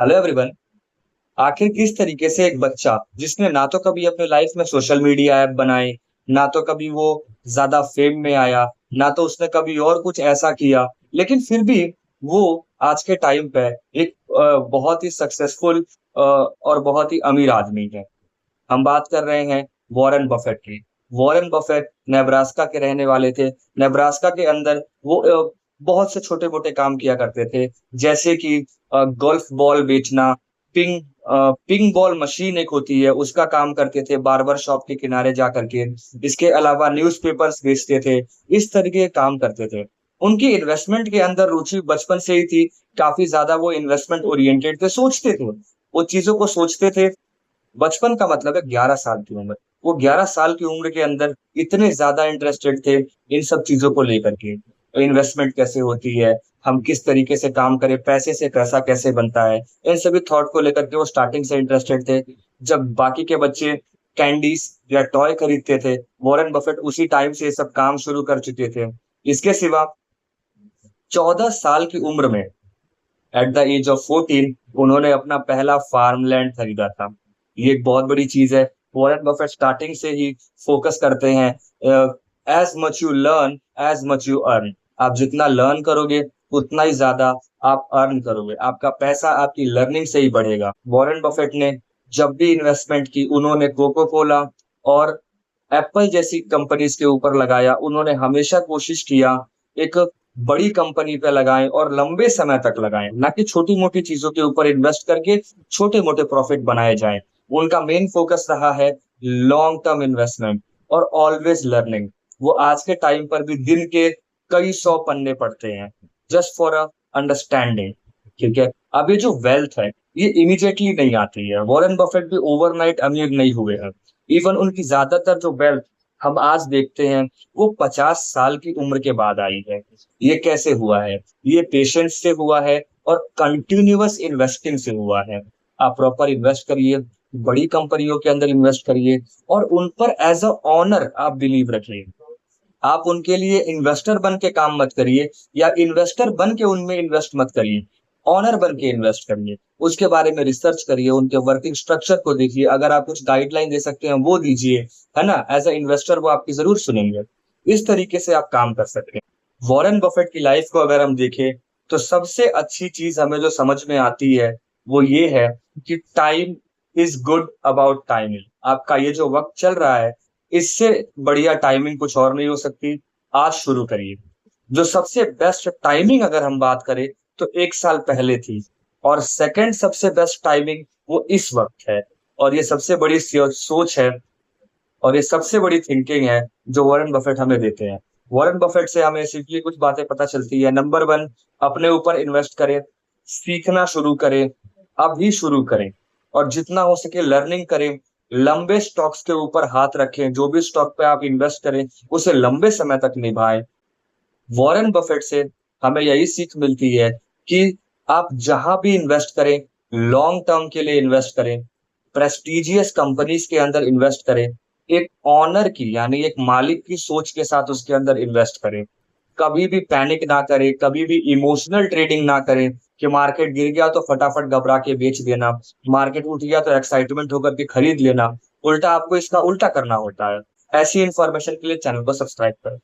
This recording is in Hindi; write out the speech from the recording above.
Hello everyone. आखिर किस तरीके से एक बच्चा जिसने ना तो कभी अपने लाइफ में सोशल मीडिया ऐप बनाए, ना तो कभी वो ज्यादा फेम में आया, ना तो उसने कभी और कुछ ऐसा किया, लेकिन फिर भी वो आज के टाइम पे एक बहुत ही सक्सेसफुल और बहुत ही अमीर आदमी है। हम बात कर रहे हैं वॉरेन बफेट की। वॉरेन बफेट नेब्रास्का के रहने वाले थे। नेब्रास्का के अंदर वो बहुत से छोटे-मोटे काम किया करते थे, जैसे कि गोल्फ बॉल बेचना, पिंग बॉल मशीन एक होती है, उसका काम करते थे बार्बर शॉप के किनारे जा कर के। इसके अलावा न्यूज़पेपर्स बेचते थे, इस तरीके के काम करते थे। उनकी इन्वेस्टमेंट के अंदर रुचि बचपन से ही थी, काफ़ी ज़्यादा वो इन्वेस्टमेंट ओरिएंटेड थे, सोचते थे, वो चीज़ों को सोचते थे। बचपन का मतलब है 11 साल की उम्र। वो 11 साल की उम्र के अंदर इतने ज़्यादा इंटरेस्टेड थे इन सब चीज़ों को लेकर के। इन्वेस्टमेंट कैसे होती है, हम किस तरीके से काम करें, पैसे से पैसा कैसे बनता है, इन सभी थॉट को लेकर के वो स्टार्टिंग से इंटरेस्टेड थे। जब बाकी के बच्चे कैंडीज़ या टॉय खरीदते थे, वॉरेन बफेट उसी टाइम से ये सब काम शुरू कर चुके थे। इसके सिवा 14 साल की उम्र में एट द एज ऑफ 14 उन्होंने अपना पहला फार्मलैंड खरीदा था। ये एक बहुत बड़ी चीज़ है। वॉरेन बफेट स्टार्टिंग से ही फ़ोकस करते हैं as much you learn, as much you earn. आप जितना लर्न करोगे, उतना ही ज़्यादा आप अर्न करोगे। आपका पैसा आपकी लर्निंग से ही बढ़ेगा। वॉरेन बफेट ने जब भी इन्वेस्टमेंट की, उन्होंने कोका कोला और एप्पल जैसी कंपनीज़ के ऊपर लगाया। उन्होंने हमेशा कोशिश किया एक बड़ी कंपनी पे लगाएँ और लंबे समय तक लगाएँ, ना कि छोटी-मोटी चीज़ों के ऊपर इन्वेस्ट करके छोटे-मोटे प्रॉफ़िट बनाए जाएँ। उनका मेन फ़ोकस रहा है लॉन्ग टर्म इन्वेस्टमेंट और ऑलवेज़ लर्निंग। वो आज के टाइम पर भी दिन के कई 100 पन्ने पढ़ते हैं, जस्ट फॉर अंडरस्टैंडिंग, ठीक है? अब ये जो वेल्थ है, ये इमीडिएटली नहीं आती है। वॉरेन बफेट भी ओवरनाइट अमीर नहीं हुए हैं। इवन उनकी ज़्यादातर जो वेल्थ हम आज देखते हैं, वो 50 साल की उम्र के बाद आई है। ये कैसे हुआ है? ये पेशेंस से हुआ है और कंटीन्यूअस इन्वेस्टिंग से हुआ है। आप प्रॉपर इन्वेस्ट करिए, बड़ी कंपनियों के अंदर इन्वेस्ट करिए और उन पर एज़ अ ओनर आप बिलीव रखिए। आप उनके लिए इन्वेस्टर बन के काम मत करिए या इन्वेस्टर बन के उनमें इन्वेस्ट मत करिए। ओनर बन के इन्वेस्ट करिए। उसके बारे में रिसर्च करिए, उनके वर्किंग स्ट्रक्चर को देखिए, अगर आप कुछ गाइडलाइन दे सकते हैं वो दीजिए, है ना? एज़ अ इन्वेस्टर वो आपकी ज़रूर सुनेंगे। इस तरीके से आप काम कर सकते हैं। वॉरेन बफेट की लाइफ को अगर हम देखें, तो सबसे अच्छी चीज़ हमें जो समझ में आती है, वो ये है कि time is good about timing. आपका ये जो वक़्त चल रहा है, इससे बढ़िया टाइमिंग कुछ और नहीं हो सकती। आज शुरू करिए। जो सबसे बेस्ट टाइमिंग अगर हम बात करें, तो 1 साल पहले थी और सेकंड सबसे बेस्ट टाइमिंग वो इस वक़्त है और ये सबसे बड़ी सोच है और ये सबसे बड़ी थिंकिंग है जो वॉरेन बफेट हमें देते हैं। वॉरेन बफेट से हमें सिंपली कुछ बातें पता चलती है। नंबर 1, अपने ऊपर इन्वेस्ट करें, सीखना शुरू करें, अभी शुरू करें और जितना हो सके लर्निंग करें। लंबे स्टॉक्स के ऊपर हाथ रखें, जो भी स्टॉक पे आप इन्वेस्ट करें, उसे लंबे समय तक निभाएँ। वॉरेन बफेट से हमें यही सीख मिलती है कि आप जहाँ भी इन्वेस्ट करें, लॉन्ग टर्म के लिए इन्वेस्ट करें, प्रेस्टीजियस कंपनीज़ के अंदर इन्वेस्ट करें, एक ओनर की यानी एक मालिक की सोच के साथ उसके अंदर इन्वेस्ट करें। कभी भी पैनिक ना करें, कभी भी इमोशनल ट्रेडिंग ना करें कि मार्केट गिर गया तो फटाफट घबरा के बेच देना, मार्केट उठ गया तो एक्साइटमेंट होकर के खरीद लेना। उल्टा आपको इसका उल्टा करना होता है। ऐसी इन्फॉर्मेशन के लिए चैनल को सब्सक्राइब करें।